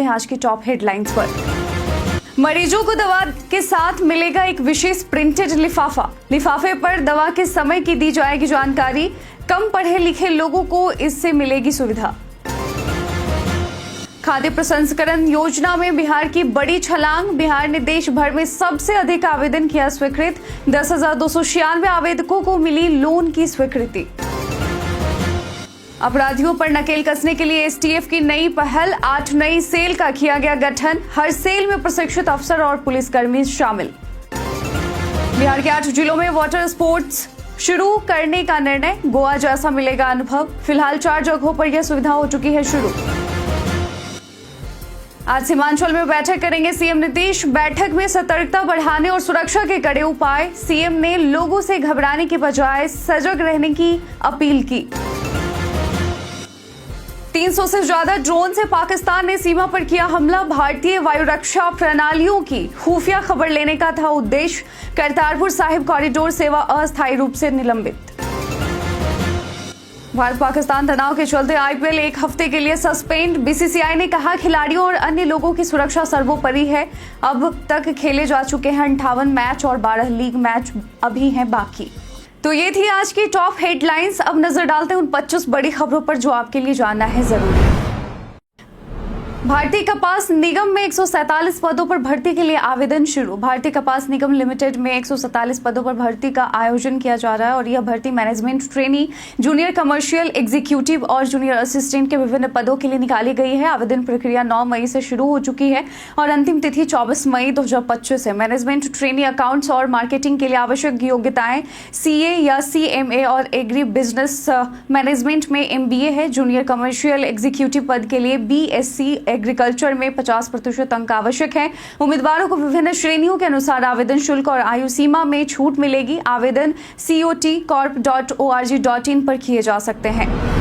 चलते हैं आज की टॉप हेडलाइंस पर। मरीजों को दवा के साथ मिलेगा एक विशेष प्रिंटेड लिफाफा। लिफाफे पर दवा के समय की दी जाएगी जानकारी। कम पढ़े लिखे लोगों को इससे मिलेगी सुविधा। खाद्य प्रसंस्करण योजना में बिहार की बड़ी छलांग। बिहार ने देश भर में सबसे अधिक आवेदन किया स्वीकृत। 10,296 आवेदकों को मिली लोन की स्वीकृति। अपराधियों पर नकेल कसने के लिए एसटीएफ की नई पहल। 8 नई सेल का किया गया गठन। हर सेल में प्रशिक्षित अफसर और पुलिसकर्मी शामिल। बिहार के 8 जिलों में वाटर स्पोर्ट्स शुरू करने का निर्णय। गोवा जैसा मिलेगा अनुभव। फिलहाल 4 जगहों पर यह सुविधा हो चुकी है शुरू। आज सीमांचल में बैठक करेंगे सीएम नीतीश। बैठक में सतर्कता बढ़ाने और सुरक्षा के कड़े उपाय। सीएम ने लोगों से घबराने के बजाय सजग रहने की अपील की। 300 से ज्यादा ड्रोन से पाकिस्तान ने सीमा पर किया हमला। भारतीय वायु रक्षा प्रणालियों की खुफिया खबर लेने का था उद्देश्य। करतारपुर साहिब कॉरिडोर सेवा अस्थायी रूप से निलंबित। भारत पाकिस्तान तनाव के चलते आईपीएल 1 हफ्ते के लिए सस्पेंड। बीसीसीआई ने कहा खिलाड़ियों और अन्य लोगों की सुरक्षा सर्वोपरि है। अब तक खेले जा चुके हैं 58 मैच और 12 लीग मैच अभी हैं बाकी। तो ये थी आज की टॉप हेडलाइंस। अब नजर डालते हैं उन 25 बड़ी खबरों पर जो आपके लिए जानना है जरूरी। भारतीय कपास निगम में 147 पदों पर भर्ती के लिए आवेदन शुरू। भारतीय कपास निगम लिमिटेड में 147 पदों पर भर्ती का आयोजन किया जा रहा है और यह भर्ती management trainee, junior commercial executive और जूनियर असिस्टेंट के विभिन्न पदों के लिए निकाली गई है। आवेदन प्रक्रिया 9 मई से शुरू हो चुकी है और अंतिम तिथि 24 मई 2025 है। मैनेजमेंट ट्रेनी अकाउंट्स और मार्केटिंग के लिए आवश्यक योग्यताएं सीए या सीएमए और एग्री बिजनेस मैनेजमेंट में एमबीए है। जूनियर कमर्शियल एग्जीक्यूटिव पद के लिए बीएससी एग्रीकल्चर में 50% अंक आवश्यक है। उम्मीदवारों को विभिन्न श्रेणियों के अनुसार आवेदन शुल्क और आयु सीमा में छूट मिलेगी। आवेदन cotcorp.org.in पर किए जा सकते हैं।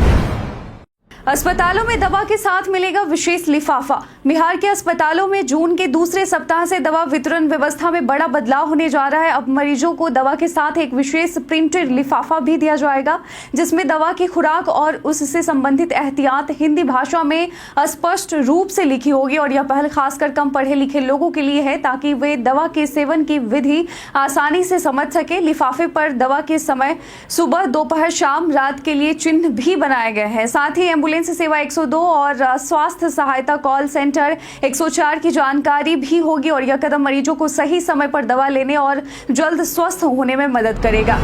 अस्पतालों में दवा के साथ मिलेगा विशेष लिफाफा। बिहार के अस्पतालों में जून के दूसरे सप्ताह से दवा वितरण व्यवस्था में बड़ा बदलाव होने जा रहा है। अब मरीजों को दवा के साथ एक विशेष प्रिंटेड लिफाफा भी दिया जाएगा जिसमें दवा की खुराक और उससे संबंधित एहतियात हिंदी भाषा में स्पष्ट रूप से लिखी होगी और यह पहल खासकर कम पढ़े लिखे लोगों के लिए है ताकि वे दवा के सेवन की विधि आसानी से समझ सके। लिफाफे पर दवा के समय सुबह, दोपहर, शाम, रात के लिए चिन्ह भी बनाए गए हैं। साथ ही एम्बुलेंस सेवा 102 और स्वास्थ्य सहायता कॉल सेंटर 104 की जानकारी भी होगी और यह कदम मरीजों को सही समय पर दवा लेने और जल्द स्वस्थ होने में मदद करेगा।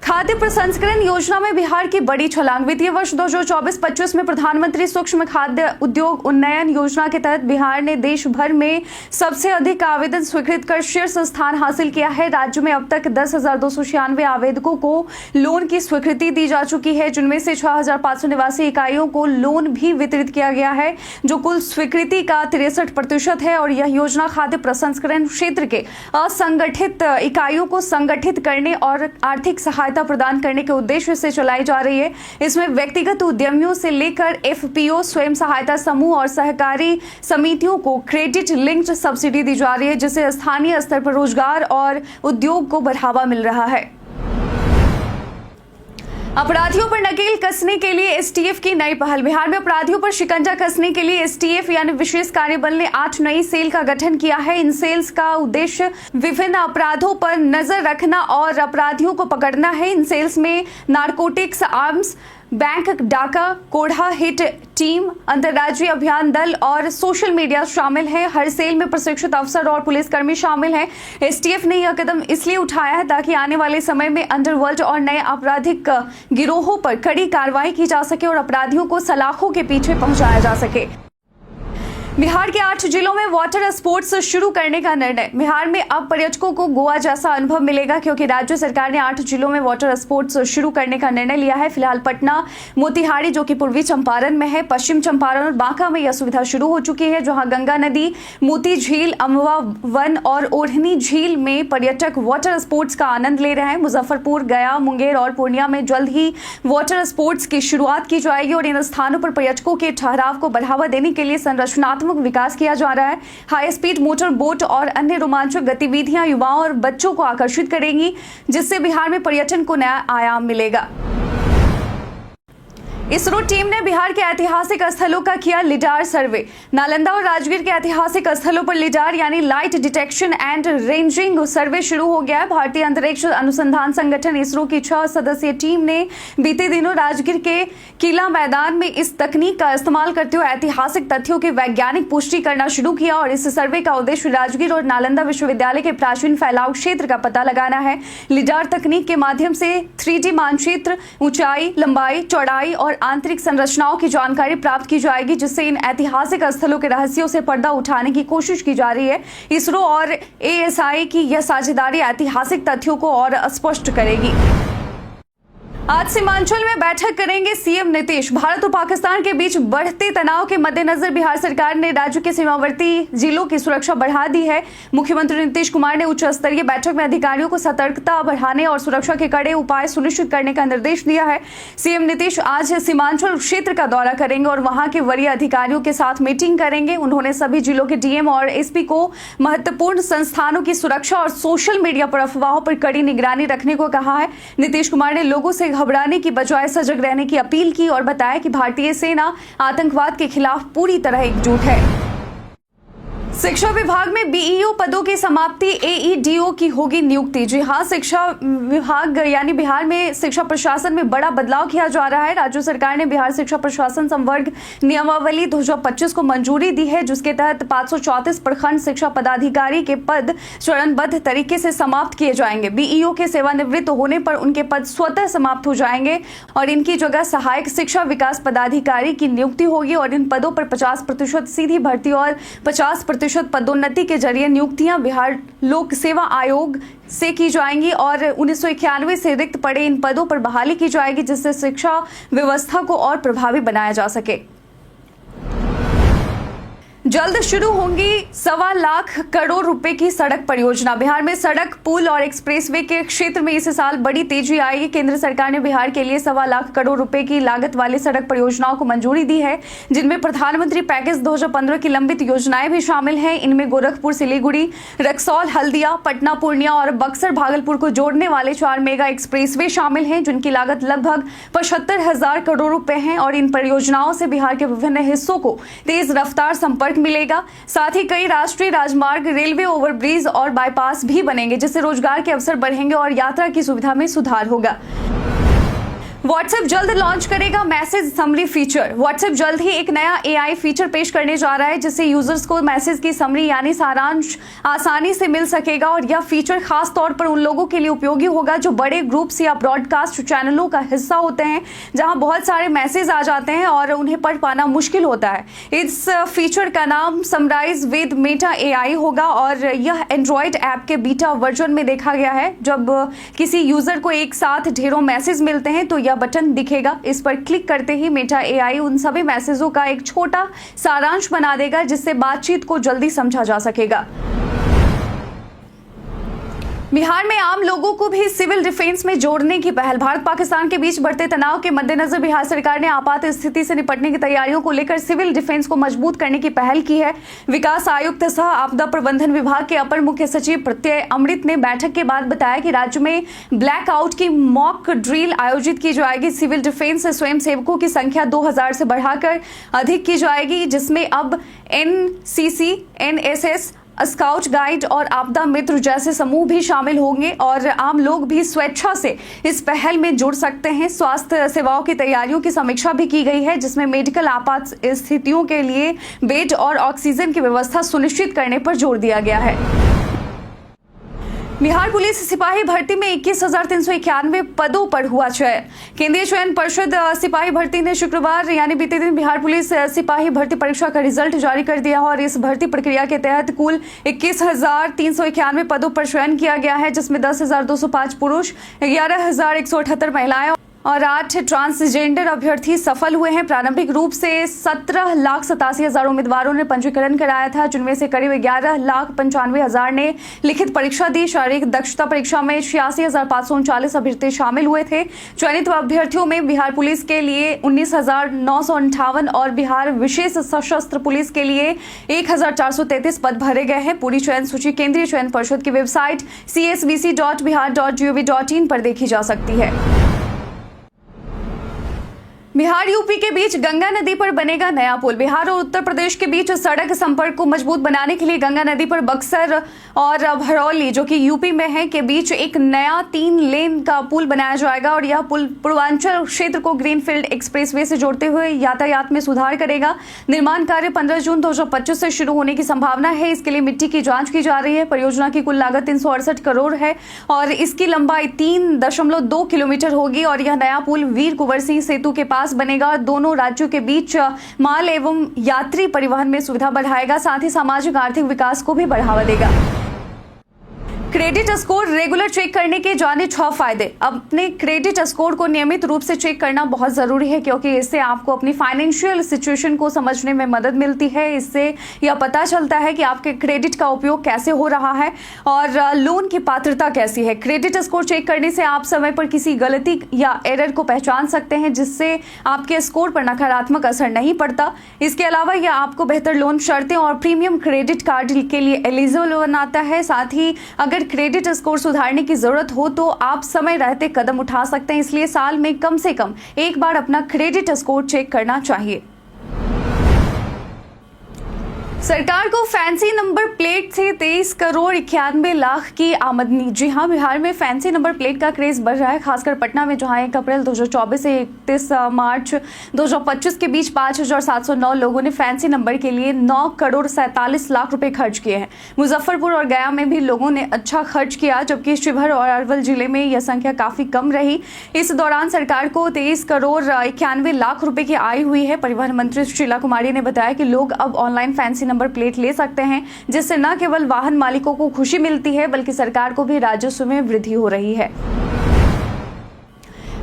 खाद्य प्रसंस्करण योजना में बिहार की बड़ी छलांग। वित्तीय वर्ष 2024-25 में प्रधानमंत्री सूक्ष्म खाद्य उद्योग उन्नयन योजना के तहत बिहार ने देश भर में सबसे अधिक आवेदन स्वीकृत कर शीर्ष स्थान हासिल किया है। राज्य में अब तक 10,296 आवेदकों को लोन की स्वीकृति दी जा चुकी है जिनमें से 6,589 इकाइयों को लोन भी वितरित किया गया है जो कुल स्वीकृति का 63% है और यह योजना खाद्य प्रसंस्करण क्षेत्र के असंगठित इकाइयों को संगठित करने और आर्थिक सहायता प्रदान करने के उद्देश्य से चलाई जा रही है। इसमें व्यक्तिगत उद्यमियों से लेकर एफपीओ, स्वयं सहायता समूह और सहकारी समितियों को क्रेडिट लिंक्ड सब्सिडी दी जा रही है जिससे स्थानीय स्तर पर रोजगार और उद्योग को बढ़ावा मिल रहा है। अपराधियों पर नकेल कसने के लिए एसटीएफ की नई पहल। बिहार में अपराधियों पर शिकंजा कसने के लिए एसटीएफ यानी विशेष कार्यबल ने 8 नई सेल का गठन किया है। इन सेल्स का उद्देश्य विभिन्न अपराधों पर नजर रखना और अपराधियों को पकड़ना है। इन सेल्स में नारकोटिक्स, आर्म्स, बैंक डाका, कोढ़ा हिट टीम, अंतर्राज्यीय अभियान दल और सोशल मीडिया शामिल है। हर सेल में प्रशिक्षित अफसर और पुलिसकर्मी शामिल हैं। एसटीएफ ने यह कदम इसलिए उठाया है ताकि आने वाले समय में अंडरवर्ल्ड और नए आपराधिक गिरोहों पर कड़ी कार्रवाई की जा सके और अपराधियों को सलाखों के पीछे पहुंचाया जा सके। बिहार के 8 जिलों में वाटर स्पोर्ट्स शुरू करने का निर्णय। बिहार में अब पर्यटकों को गोवा जैसा अनुभव मिलेगा क्योंकि राज्य सरकार ने 8 जिलों में वाटर स्पोर्ट्स शुरू करने का निर्णय लिया है। फिलहाल पटना, मोतिहारी जो कि पूर्वी चंपारण में है, पश्चिम चंपारण और बांका में यह सुविधा शुरू हो चुकी है जहां गंगा नदी, मोती झील, अमवा वन और ओढ़नी झील में पर्यटक वाटर स्पोर्ट्स का आनंद ले रहे हैं। मुजफ्फरपुर, गया, मुंगेर और पूर्णिया में जल्द ही वाटर स्पोर्ट्स की शुरुआत की जाएगी और इन स्थानों पर पर्यटकों के ठहराव को बढ़ावा देने के लिए संरचनात्मक विकास किया जा रहा है। हाई स्पीड मोटर बोट और अन्य रोमांचक गतिविधियां युवाओं और बच्चों को आकर्षित करेंगी जिससे बिहार में पर्यटन को नया आयाम मिलेगा। इसरो टीम ने बिहार के ऐतिहासिक स्थलों का किया लिडार सर्वे। नालंदा और राजगीर के ऐतिहासिक स्थलों पर लिडार यानी लाइट डिटेक्शन एंड रेंजिंग सर्वे शुरू हो गया है। भारतीय अंतरिक्ष अनुसंधान संगठन इसरो की 6 सदस्यीय टीम ने बीते दिनों राजगीर के किला मैदान में इस तकनीक का इस्तेमाल करते हुए ऐतिहासिक तथ्यों की वैज्ञानिक पुष्टि करना शुरू किया और इस सर्वे का उद्देश्य राजगीर और नालंदा विश्वविद्यालय के प्राचीन फैलाव क्षेत्र का पता लगाना है। लिडार तकनीक के माध्यम से 3D मानचित्र, ऊंचाई, लंबाई, चौड़ाई और आंतरिक संरचनाओं की जानकारी प्राप्त की जाएगी, जिससे इन ऐतिहासिक स्थलों के रहस्यों से पर्दा उठाने की कोशिश की जा रही है। इसरो और ASI की यह साझेदारी ऐतिहासिक तथ्यों को और स्पष्ट करेगी। आज सीमांचल में बैठक करेंगे CM नीतीश। भारत और पाकिस्तान के बीच बढ़ते तनाव के मद्देनजर बिहार सरकार ने राज्य के सीमावर्ती जिलों की सुरक्षा बढ़ा दी है। मुख्यमंत्री नीतीश कुमार ने उच्च स्तरीय बैठक में अधिकारियों को सतर्कता बढ़ाने और सुरक्षा के कड़े उपाय सुनिश्चित करने का निर्देश दिया है। CM नीतीश आज सीमांचल क्षेत्र का दौरा करेंगे और वहां के वरीय अधिकारियों के साथ मीटिंग करेंगे। उन्होंने सभी जिलों के DM और SP को महत्वपूर्ण संस्थानों की सुरक्षा और सोशल मीडिया पर अफवाहों पर कड़ी निगरानी रखने को कहा है। नीतीश कुमार ने लोगों से घबराने की बजाय सजग रहने की अपील की और बताया कि भारतीय सेना आतंकवाद के खिलाफ पूरी तरह एकजुट है। शिक्षा विभाग में BEO पदों की समाप्ति, AEDO की होगी नियुक्ति। जी हां, शिक्षा विभाग यानी बिहार में शिक्षा प्रशासन में बड़ा बदलाव किया जा रहा है। राज्य सरकार ने बिहार शिक्षा प्रशासन संवर्ग नियमावली 2025 को मंजूरी दी है, जिसके तहत 534 प्रखंड शिक्षा पदाधिकारी के पद चरणबद्ध तरीके से समाप्त किए जाएंगे। BEO के सेवानिवृत्त होने पर उनके पद स्वतः समाप्त हो जाएंगे और इनकी जगह सहायक शिक्षा विकास पदाधिकारी की नियुक्ति होगी और इन पदों पर 50% सीधी भर्ती और 50% पदोन्नति के जरिए नियुक्तियां बिहार लोक सेवा आयोग से की जाएंगी और 1991 से रिक्त पड़े इन पदों पर बहाली की जाएगी, जिससे शिक्षा व्यवस्था को और प्रभावी बनाया जा सके। जल्द शुरू होंगी 1.25 लाख करोड़ रुपए की सड़क परियोजना। बिहार में सड़क, पुल और एक्सप्रेसवे के क्षेत्र में इस साल बड़ी तेजी आएगी। केंद्र सरकार ने बिहार के लिए 1.25 लाख करोड़ रुपए की लागत वाली सड़क परियोजनाओं को मंजूरी दी है, जिनमें प्रधानमंत्री पैकेज 2015 की लंबित योजनाएं भी शामिल हैं। इनमें गोरखपुर सिलीगुड़ी, रक्सौल हल्दिया, पटना पूर्णिया और बक्सर भागलपुर को जोड़ने वाले 4 मेगा एक्सप्रेसवे शामिल हैं, जिनकी लागत लगभग 75,000 करोड़ रुपए है और इन परियोजनाओं से बिहार के विभिन्न हिस्सों को तेज रफ्तार संपर्क मिलेगा। साथ ही कई राष्ट्रीय राजमार्ग, रेलवे ओवरब्रिज और बाईपास भी बनेंगे, जिससे रोजगार के अवसर बढ़ेंगे और यात्रा की सुविधा में सुधार होगा। व्हाट्सएप जल्द लॉन्च करेगा मैसेज समरी फीचर। व्हाट्सएप जल्द ही एक नया AI फीचर पेश करने जा रहा है, जिससे यूजर्स को मैसेज की समरी यानी सारांश आसानी से मिल सकेगा और यह फीचर खास तौर पर उन लोगों के लिए उपयोगी होगा जो बड़े ग्रुप्स या ब्रॉडकास्ट चैनलों का हिस्सा होते हैं, जहां बहुत सारे मैसेज आ जाते हैं और उन्हें पढ़ पाना मुश्किल होता है। इस फीचर का नाम समराइज विद मेटा AI होगा और यह एंड्रॉइड ऐप के बीटा वर्जन में देखा गया है। जब किसी यूजर को एक साथ ढेरों मैसेज मिलते हैं तो बटन दिखेगा। इस पर क्लिक करते ही मेटा AI उन सभी मैसेजों का एक छोटा सारांश बना देगा, जिससे बातचीत को जल्दी समझा जा सकेगा। बिहार में आम लोगों को भी सिविल डिफेंस में जोड़ने की पहल। भारत पाकिस्तान के बीच बढ़ते तनाव के मद्देनजर बिहार सरकार ने आपात स्थिति से निपटने की तैयारियों को लेकर सिविल डिफेंस को मजबूत करने की पहल की है। विकास आयुक्त सह आपदा प्रबंधन विभाग के अपर मुख्य सचिव प्रत्यय अमृत ने बैठक के बाद बताया कि राज्य में ब्लैकआउट की मॉक ड्रिल आयोजित की जाएगी। सिविल डिफेंस स्वयंसेवकों की संख्या 2000 से बढ़ाकर अधिक की जाएगी, जिसमें अब NCC, NSS, स्काउट गाइड और आपदा मित्र जैसे समूह भी शामिल होंगे और आम लोग भी स्वेच्छा से इस पहल में जुड़ सकते हैं। स्वास्थ्य सेवाओं की तैयारियों की समीक्षा भी की गई है, जिसमें मेडिकल आपात स्थितियों के लिए बेड और ऑक्सीजन की व्यवस्था सुनिश्चित करने पर जोर दिया गया है। बिहार पुलिस सिपाही भर्ती में 21,391 पदों पर हुआ चयन। केंद्रीय चयन परिषद सिपाही भर्ती ने शुक्रवार यानी बीते दिन बिहार पुलिस सिपाही भर्ती परीक्षा का रिजल्ट जारी कर दिया और इस भर्ती प्रक्रिया के तहत कुल 21,391 पदों पर चयन किया गया है, जिसमें 10,205 पुरुष, 11,178 महिलाएं और 8 ट्रांसजेंडर अभ्यर्थी सफल हुए हैं। प्रारंभिक रूप से 17,87,000 उम्मीदवारों ने पंजीकरण कराया था, जिनमें से करीब 11,95,000 ने लिखित परीक्षा दी। शारीरिक दक्षता परीक्षा में 86,539 अभ्यर्थी शामिल हुए थे। चयनित अभ्यर्थियों में बिहार पुलिस के लिए 19,958 और बिहार विशेष सशस्त्र पुलिस के लिए 1,433 पद भरे गए हैं। पूरी चयन सूची केंद्रीय चयन परिषद की वेबसाइट csvc.bihar.gov.in पर देखी जा सकती है। बिहार यूपी के बीच गंगा नदी पर बनेगा नया पुल। बिहार और उत्तर प्रदेश के बीच सड़क संपर्क को मजबूत बनाने के लिए गंगा नदी पर बक्सर और भरौली, जो कि यूपी में है, के बीच एक नया 3 लेन का पुल बनाया जाएगा और यह पुल पूर्वांचल क्षेत्र को ग्रीनफील्ड एक्सप्रेसवे से जोड़ते हुए यातायात में सुधार करेगा। निर्माण कार्य 15 जून 2025 से शुरू होने की संभावना है। इसके लिए मिट्टी की जांच की जा रही है। परियोजना की कुल लागत 368 करोड़ है और इसकी लंबाई 3.2 किलोमीटर होगी और यह नया पुल वीर कुंवर सिंह सेतु के पास बनेगा। दोनों राज्यों के बीच माल एवं यात्री परिवहन में सुविधा बढ़ाएगा, साथ ही सामाजिक आर्थिक विकास को भी बढ़ावा देगा। क्रेडिट स्कोर रेगुलर चेक करने के जाने 6 फायदे। अपने क्रेडिट स्कोर को नियमित रूप से चेक करना बहुत जरूरी है, क्योंकि इससे आपको अपनी फाइनेंशियल सिचुएशन को समझने में मदद मिलती है। इससे यह पता चलता है कि आपके क्रेडिट का उपयोग कैसे हो रहा है और लोन की पात्रता कैसी है। क्रेडिट स्कोर चेक करने से आप समय पर किसी गलती या एरर को पहचान सकते हैं, जिससे आपके स्कोर पर नकारात्मक असर नहीं पड़ता। इसके अलावा यह आपको बेहतर लोन शर्तें और प्रीमियम क्रेडिट कार्ड के लिए एलिजिबल बनाता है। साथ ही अगर क्रेडिट स्कोर सुधारने की जरूरत हो तो आप समय रहते कदम उठा सकते हैं। इसलिए साल में कम से कम एक बार अपना क्रेडिट स्कोर चेक करना चाहिए। सरकार को फैंसी नंबर प्लेट से 23 करोड़ 91 लाख की आमदनी। जी हां, बिहार में फैंसी नंबर प्लेट का क्रेज बढ़ रहा है, खासकर पटना में, जहां 1 अप्रैल 2024 से 31 मार्च 2025 के बीच 5,709 लोगों ने फैंसी नंबर के लिए 9 करोड़ 47 लाख रुपए खर्च किए हैं। मुजफ्फरपुर और गया में भी लोगों ने अच्छा खर्च किया, जबकि शिवहर और अरवल जिले में यह संख्या काफी कम रही। इस दौरान सरकार को 23 करोड़ 91 लाख रुपए की आय हुई है। परिवहन मंत्री शीला कुमारी ने बताया कि लोग अब ऑनलाइन फैंसी नंबर प्लेट ले सकते हैं, जिससे न केवल वाहन मालिकों को खुशी मिलती है, बल्कि सरकार को भी राजस्व में वृद्धि हो रही है।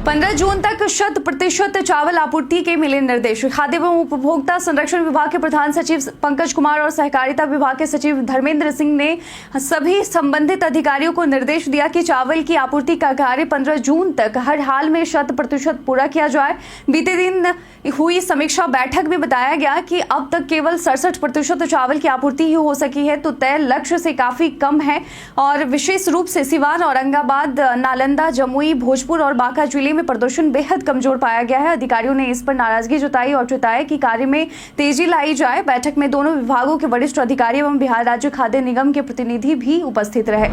15 जून तक 100% चावल आपूर्ति के मिले निर्देश। खाद्य एवं उपभोक्ता संरक्षण विभाग के प्रधान सचिव पंकज कुमार और सहकारिता विभाग के सचिव धर्मेंद्र सिंह ने सभी संबंधित अधिकारियों को निर्देश दिया कि चावल की आपूर्ति का कार्य 15 जून तक हर हाल में 100% पूरा किया जाए। बीते दिन हुई समीक्षा बैठक में बताया गया कि अब तक केवल 67% चावल की आपूर्ति ही हो सकी है, तो तय लक्ष्य से काफी कम है और विशेष रूप से सिवान, औरंगाबाद, नालंदा, जमुई, भोजपुर और बांका जिले में प्रदर्शन बेहद कमजोर पाया गया है। अधिकारियों ने इस पर नाराजगी जताई और चेताया कि कार्य में तेजी लाई जाए। बैठक में दोनों विभागों के वरिष्ठ अधिकारी एवं बिहार राज्य खाद्य निगम के प्रतिनिधि भी उपस्थित रहे।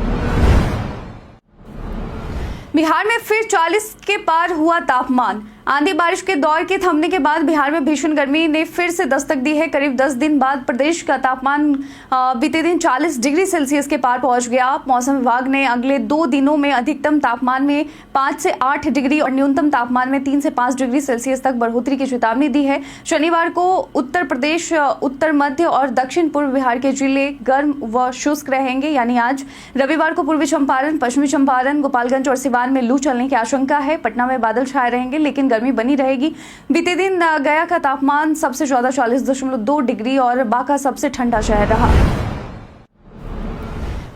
बिहार में फिर 40 के पार हुआ तापमान। आंधी बारिश के दौर के थमने के बाद बिहार में भीषण गर्मी ने फिर से दस्तक दी है। करीब 10 दिन बाद प्रदेश का तापमान बीते दिन 40 डिग्री सेल्सियस के पार पहुंच गया। मौसम विभाग ने अगले 2 दिनों में अधिकतम तापमान में 5 से 8 डिग्री और न्यूनतम तापमान में 3 से 5 डिग्री सेल्सियस तक बढ़ोतरी की चेतावनी दी है। शनिवार को उत्तर प्रदेश, उत्तर मध्य और दक्षिण पूर्व बिहार के जिले गर्म व शुष्क रहेंगे, यानी आज। रविवार को पूर्वी चंपारण, पश्चिमी चंपारण, गोपालगंज और सिवान में लू चलने की आशंका है। पटना में बादल छाए रहेंगे, लेकिन गर्मी बनी रहेगी। बीते दिन गया का तापमान सबसे ज्यादा 40.2 डिग्री और बांका सबसे ठंडा शहर रहा।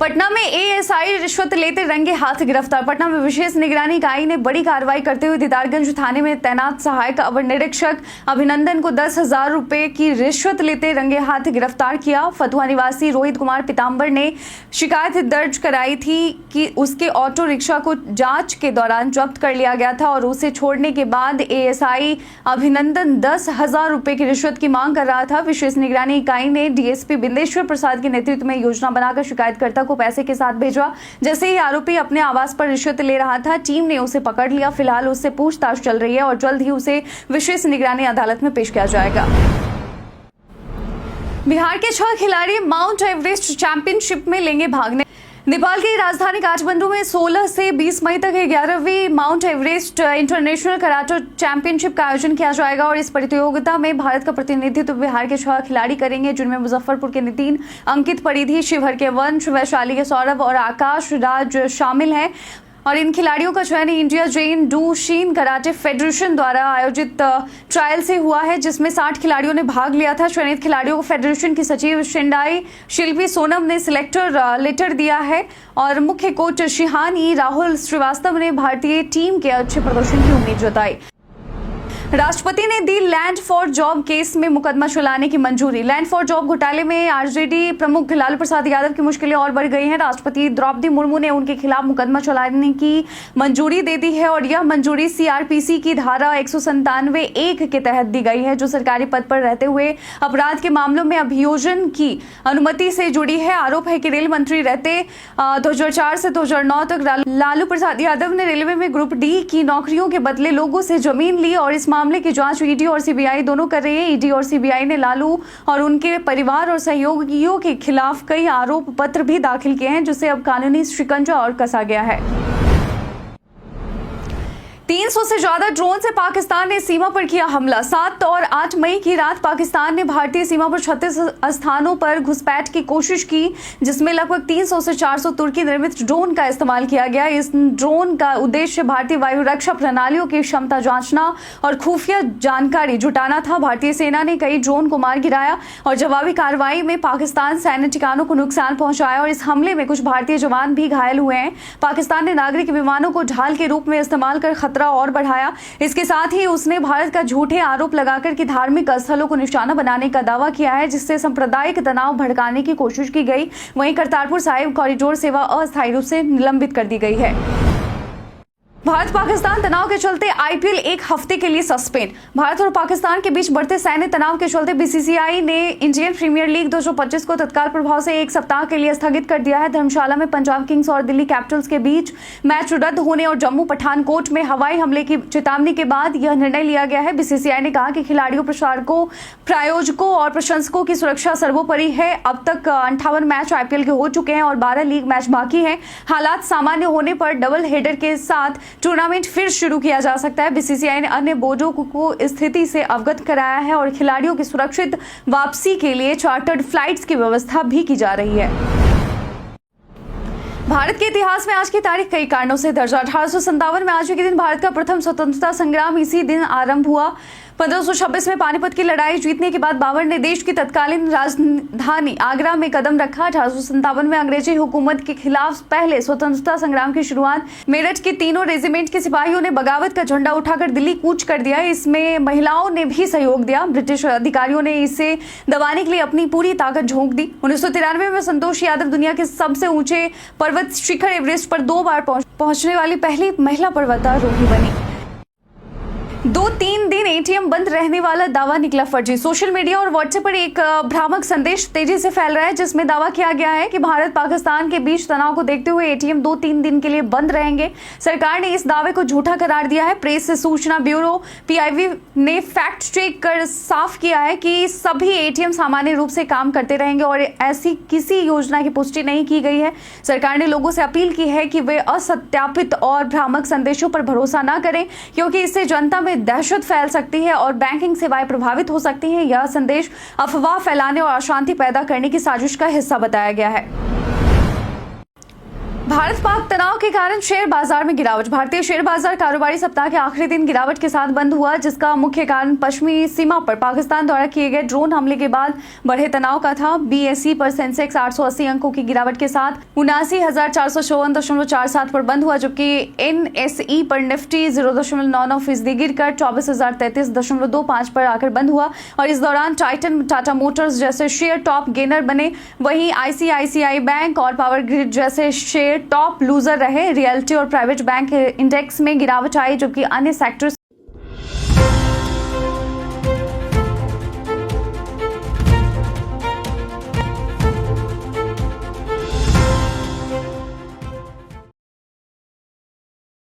पटना में एएसआई रिश्वत लेते रंगे हाथ गिरफ्तार। पटना में विशेष निगरानी इकाई ने बड़ी कार्रवाई करते हुए दीदारगंज थाने में तैनात सहायक अवर निरीक्षक अभिनंदन को 10,000 रुपए की रिश्वत लेते रंगे हाथ गिरफ्तार किया। फतुहा निवासी रोहित कुमार पीताम्बर ने शिकायत दर्ज कराई थी कि उसके ऑटो रिक्शा को जांच के दौरान जब्त कर लिया गया था और उसे छोड़ने के बाद एएसआई अभिनंदन 10,000 रुपए की रिश्वत की मांग कर रहा था। विशेष निगरानी इकाई ने डीएसपी बिंदेश्वर प्रसाद के नेतृत्व में योजना बनाकर शिकायतकर्ता को पैसे के साथ भेजा। जैसे ही आरोपी अपने आवास पर रिश्वत ले रहा था, टीम ने उसे पकड़ लिया। फिलहाल उससे पूछताछ चल रही है और जल्द ही उसे विशेष निगरानी अदालत में पेश किया जाएगा। बिहार के 6 खिलाड़ी माउंट एवरेस्ट चैंपियनशिप में लेंगे भाग। नेपाल की राजधानी काठमांडू में 16 से 20 मई तक 11वीं mount Everest international karate championship का आयोजन किया जाएगा और इस प्रतियोगिता में भारत का प्रतिनिधित्व बिहार के 6 खिलाड़ी करेंगे, जिनमें मुजफ्फरपुर के नितिन, अंकित परिधि, शिवहर के वंश, वैशाली के सौरभ और आकाश राज शामिल हैं। और इन खिलाड़ियों का चयन इंडिया जैन डू शीन कराटे फेडरेशन द्वारा आयोजित ट्रायल से हुआ है, जिसमें 60 खिलाड़ियों ने भाग लिया था। चयनित खिलाड़ियों को फेडरेशन की सचिव शिंडाई शिल्पी सोनम ने सिलेक्टर लेटर दिया है और मुख्य कोच शिहानी राहुल श्रीवास्तव ने भारतीय टीम के अच्छे प्रदर्शन की उम्मीद जताई। राष्ट्रपति ने the land for job case में मुकदमा चलाने की मंजूरी। लैंड फॉर जॉब घोटाले में आरजेडी प्रमुख लालू प्रसाद यादव की मुश्किलें और बढ़ गई हैं। राष्ट्रपति द्रौपदी मुर्मू ने उनके खिलाफ मुकदमा चलाने की मंजूरी दे दी है और यह मंजूरी सीआरपीसी की धारा 197(1) के तहत दी गई है, जो सरकारी पद पर रहते हुए अपराध के मामलों में अभियोजन की अनुमति से जुड़ी है। आरोप है कि रेल मंत्री रहते 2004 से 2009 तक लालू प्रसाद यादव ने रेलवे में ग्रुप डी की नौकरियों के बदले लोगों से जमीन ली और इस मामले की जांच ईडी और सीबीआई दोनों कर रही है। ईडी और सीबीआई ने लालू और उनके परिवार और सहयोगियों के खिलाफ कई आरोप पत्र भी दाखिल किए हैं, जिससे अब कानूनी शिकंजा और कसा गया है। 300 से ज्यादा ड्रोन से पाकिस्तान ने सीमा पर किया हमला। 7 और 8 मई की रात पाकिस्तान ने भारतीय सीमा पर 36 स्थानों पर घुसपैठ की कोशिश की, जिसमें लगभग 300 से 400 तुर्की निर्मित ड्रोन का इस्तेमाल किया गया। इस ड्रोन का उद्देश्य भारतीय वायु रक्षा प्रणालियों की क्षमता जांचना और खुफिया जानकारी जुटाना था। भारतीय सेना ने कई ड्रोन को मार गिराया और जवाबी कार्रवाई में पाकिस्तान सैन्य ठिकानों को नुकसान पहुंचाया और इस हमले में कुछ भारतीय जवान भी घायल हुए हैं। पाकिस्तान ने नागरिक विमानों को ढाल के रूप में इस्तेमाल कर खतरा और बढ़ाया। इसके साथ ही उसने भारत का झूठे आरोप लगाकर कि धार्मिक स्थलों को निशाना बनाने का दावा किया है, जिससे सांप्रदायिक तनाव भड़काने की कोशिश की गई। वहीं करतारपुर साहिब कॉरिडोर सेवा अस्थायी रूप से निलंबित कर दी गई है। भारत पाकिस्तान तनाव के चलते आईपीएल एक हफ्ते के लिए सस्पेंड। भारत और पाकिस्तान के बीच बढ़ते सैन्य तनाव के चलते बीसीसीआई ने इंडियन प्रीमियर लीग 2025 को तत्काल प्रभाव से एक सप्ताह के लिए स्थगित कर दिया है। धर्मशाला में पंजाब किंग्स और दिल्ली कैपिटल्स के बीच मैच रद्द होने और जम्मू पठानकोट में हवाई हमले की चेतावनी के बाद यह निर्णय लिया गया है। बीसीसीआई ने कहा कि खिलाड़ियों, प्रसारकों, प्रायोजकों और प्रशंसकों की सुरक्षा सर्वोपरि है। अब तक 58 मैच आईपीएल के हो चुके हैं और 12 लीग मैच बाकी हैं। हालात सामान्य होने पर डबल हेडर के साथ टूर्नामेंट फिर शुरू किया जा सकता है। बीसीसीआई ने अन्य बोर्डों को स्थिति से अवगत कराया है और खिलाड़ियों की सुरक्षित वापसी के लिए चार्टर्ड फ्लाइट्स की व्यवस्था भी की जा रही है। भारत के इतिहास में आज की तारीख कई कारणों से दर्ज। 1857 में आज के दिन भारत का प्रथम स्वतंत्रता संग्राम इसी दिन आरंभ हुआ। 1526 में पानीपत की लड़ाई जीतने के बाद बाबर ने देश की तत्कालीन राजधानी आगरा में कदम रखा। 1857 में अंग्रेजी हुकूमत के खिलाफ पहले स्वतंत्रता संग्राम की शुरुआत। मेरठ के तीनों रेजिमेंट के सिपाहियों ने बगावत का झंडा उठाकर दिल्ली कूच कर दिया। इसमें महिलाओं ने भी सहयोग दिया। ब्रिटिश अधिकारियों ने इसे दबाने के लिए अपनी पूरी ताकत झोंक दी। 1993 में संतोष यादव दुनिया के सबसे ऊंचे पर्वत शिखर एवरेस्ट पर 2 बार पहुंचने वाली पहली महिला पर्वतारोही बनी। 2-3 दिन एटीएम बंद रहने वाला दावा निकला फर्जी। सोशल मीडिया और व्हाट्सएप पर एक भ्रामक संदेश तेजी से फैल रहा है, जिसमें दावा किया गया है कि भारत पाकिस्तान के बीच तनाव को देखते हुए एटीएम 2-3 दिन के लिए बंद रहेंगे। सरकार ने इस दावे को झूठा करार दिया है। प्रेस सूचना ब्यूरो पीआईबी ने फैक्ट चेक कर साफ किया है कि सभी एटीएम सामान्य रूप से काम करते रहेंगे और ऐसी किसी योजना की पुष्टि नहीं की गई है। सरकार ने लोगों से अपील की है कि वे असत्यापित और भ्रामक संदेशों पर भरोसा न करें, क्योंकि इससे जनता में दहशत फैल सकती है और बैंकिंग सेवाएं प्रभावित हो सकती हैं। यह संदेश अफवाह फैलाने और अशांति पैदा करने की साजिश का हिस्सा बताया गया है। भारत पाक तनाव के कारण शेयर बाजार में गिरावट। भारतीय शेयर बाजार कारोबारी सप्ताह के आखिरी दिन गिरावट के साथ बंद हुआ, जिसका मुख्य कारण पश्चिमी सीमा पर पाकिस्तान द्वारा किए गए ड्रोन हमले के बाद बढ़े तनाव का था। बीएसई पर सेंसेक्स 880 अंकों की गिरावट के साथ 79,454.47 पर बंद हुआ, जबकि एनएसई पर निफ्टी 0.99% गिरकर 24,033.25 पर आकर बंद हुआ और इस दौरान टाइटन, टाटा मोटर्स जैसे शेयर टॉप गेनर बने। वहीं आईसीआईसीआई बैंक और पावर ग्रिड जैसे शेयर टॉप लूजर रहे। रियल्टी और प्राइवेट बैंक इंडेक्स में गिरावट आई, जबकि अन्य सेक्टर्स